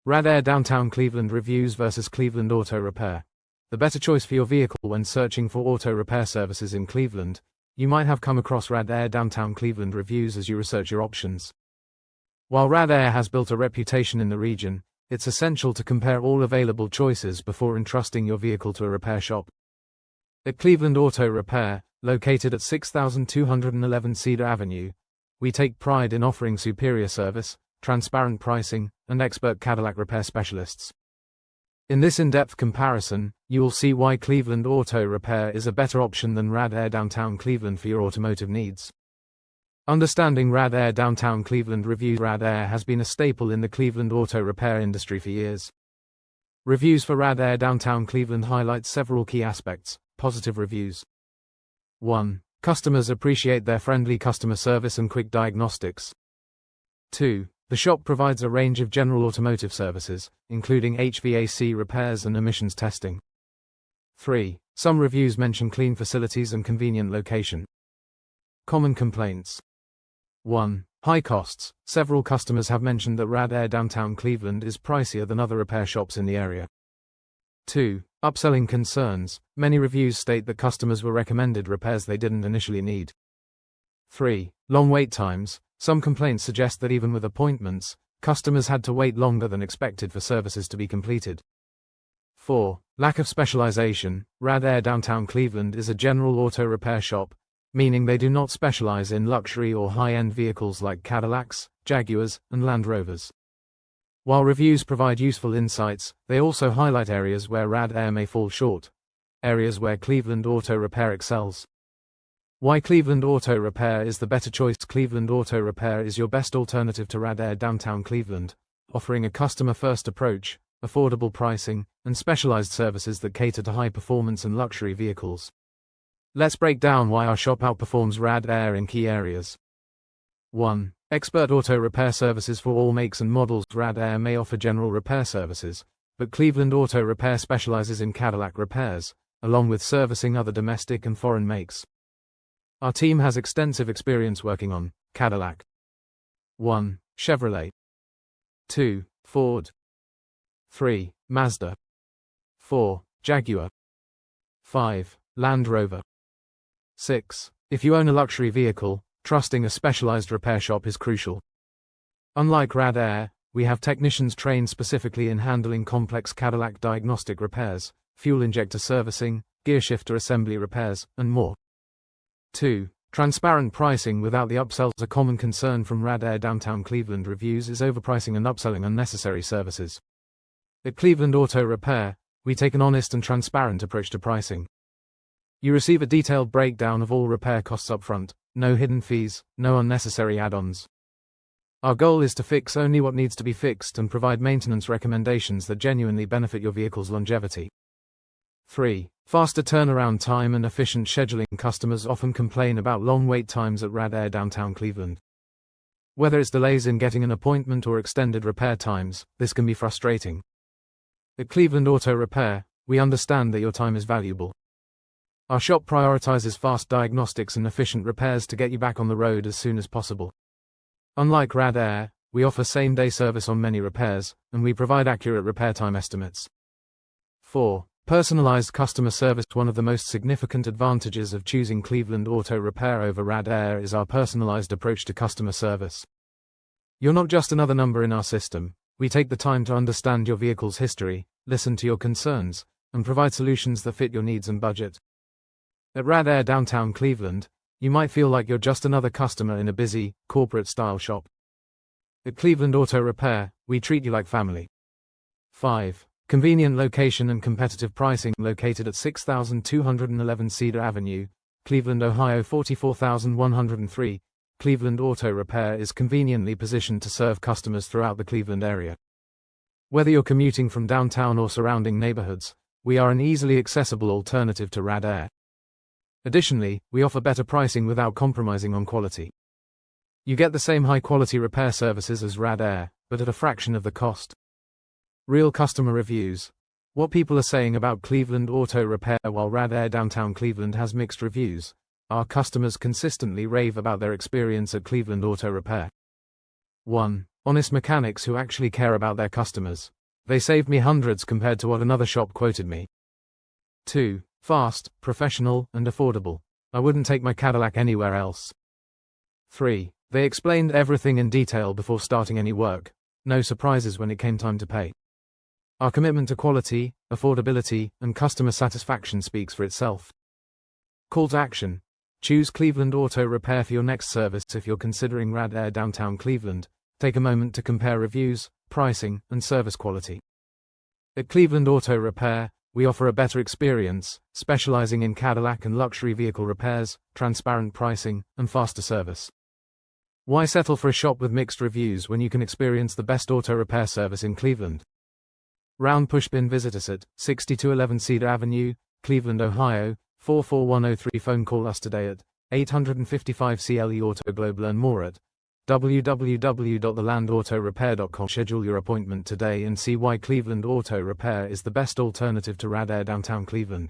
Rad Air Downtown Cleveland Reviews versus Cleveland Auto Repair. The better choice for your vehicle when searching for auto repair services in Cleveland. You might have come across Rad Air Downtown Cleveland Reviews as you research your options. While Rad Air has built a reputation in the region, it's essential to compare all available choices before entrusting your vehicle to a repair shop. At Cleveland Auto Repair, located at 6211 Cedar Avenue, we take pride in offering superior service, transparent pricing, and expert Cadillac repair specialists. In this in-depth comparison, you will see why Cleveland Auto Repair is a better option than Rad Air Downtown Cleveland for your automotive needs. Understanding Rad Air Downtown Cleveland Reviews. Rad Air has been a staple in the Cleveland auto repair industry for years. Reviews for Rad Air Downtown Cleveland highlight several key aspects. Positive reviews. 1. Customers appreciate their friendly customer service and quick diagnostics. 2. The shop provides a range of general automotive services, including HVAC repairs and emissions testing. 3. Some reviews mention clean facilities and convenient location. Common complaints. 1. High costs. Several customers have mentioned that Rad Air Downtown Cleveland is pricier than other repair shops in the area. 2. Upselling concerns. Many reviews state that customers were recommended repairs they didn't initially need. 3. Long wait times. Some complaints suggest that even with appointments, customers had to wait longer than expected for services to be completed. 4. Lack of specialization. Rad Air Downtown Cleveland is a general auto repair shop, meaning they do not specialize in luxury or high-end vehicles like Cadillacs, Jaguars, and Land Rovers. While reviews provide useful insights, they also highlight areas where Rad Air may fall short, areas where Cleveland Auto Repair excels. Why Cleveland Auto Repair is the better choice. Cleveland Auto Repair is your best alternative to Rad Air Downtown Cleveland, offering a customer-first approach, affordable pricing, and specialized services that cater to high-performance and luxury vehicles. Let's break down why our shop outperforms Rad Air in key areas. 1. Expert auto repair services for all makes and models. Rad Air may offer general repair services, but Cleveland Auto Repair specializes in Cadillac repairs, along with servicing other domestic and foreign makes. Our team has extensive experience working on Cadillac. 1. Chevrolet. 2. Ford. 3. Mazda. 4. Jaguar. 5. Land Rover. 6. If you own a luxury vehicle, trusting a specialized repair shop is crucial. Unlike Rad Air, we have technicians trained specifically in handling complex Cadillac diagnostic repairs, fuel injector servicing, gear shifter assembly repairs, and more. 2. Transparent pricing without the upsells. A common concern from Rad Air Downtown Cleveland Reviews is overpricing and upselling unnecessary services. At Cleveland Auto Repair, we take an honest and transparent approach to pricing. You receive a detailed breakdown of all repair costs upfront, no hidden fees, no unnecessary add-ons. Our goal is to fix only what needs to be fixed and provide maintenance recommendations that genuinely benefit your vehicle's longevity. 3. Faster turnaround time and efficient scheduling. Customers often complain about long wait times at Rad Air Downtown Cleveland. Whether it's delays in getting an appointment or extended repair times, this can be frustrating. At Cleveland Auto Repair, we understand that your time is valuable. Our shop prioritizes fast diagnostics and efficient repairs to get you back on the road as soon as possible. Unlike Rad Air, we offer same-day service on many repairs, and we provide accurate repair time estimates. 4. Personalized customer service. One of the most significant advantages of choosing Cleveland Auto Repair over Rad Air is our personalized approach to customer service. You're not just another number in our system. We take the time to understand your vehicle's history, listen to your concerns, and provide solutions that fit your needs and budget. At Rad Air Downtown Cleveland, you might feel like you're just another customer in a busy, corporate-style shop. At Cleveland Auto Repair, we treat you like family. 5. Convenient location and competitive pricing. Located at 6211 Cedar Avenue, Cleveland, Ohio 44103, Cleveland Auto Repair is conveniently positioned to serve customers throughout the Cleveland area. Whether you're commuting from downtown or surrounding neighborhoods, we are an easily accessible alternative to Rad Air. Additionally, we offer better pricing without compromising on quality. You get the same high-quality repair services as Rad Air, but at a fraction of the cost. Real customer reviews. What people are saying about Cleveland Auto Repair. While Rad Air Downtown Cleveland has mixed reviews, our customers consistently rave about their experience at Cleveland Auto Repair. 1. Honest mechanics who actually care about their customers. They saved me hundreds compared to what another shop quoted me. 2. Fast, professional, and affordable. I wouldn't take my Cadillac anywhere else. 3. They explained everything in detail before starting any work. No surprises when it came time to pay. Our commitment to quality, affordability, and customer satisfaction speaks for itself. Call to action. Choose Cleveland Auto Repair for your next service. If you're considering Rad Air Downtown Cleveland, take a moment to compare reviews, pricing, and service quality. At Cleveland Auto Repair, we offer a better experience, specializing in Cadillac and luxury vehicle repairs, transparent pricing, and faster service. Why settle for a shop with mixed reviews when you can experience the best auto repair service in Cleveland? Round Pushpin. Visit us at 6211 Cedar Avenue, Cleveland, Ohio, 44103. Phone call us today at 855 CLE Auto Globe. Learn more at www.thelandautorepair.com. Schedule your appointment today and see why Cleveland Auto Repair is the best alternative to Rad Air Downtown Cleveland.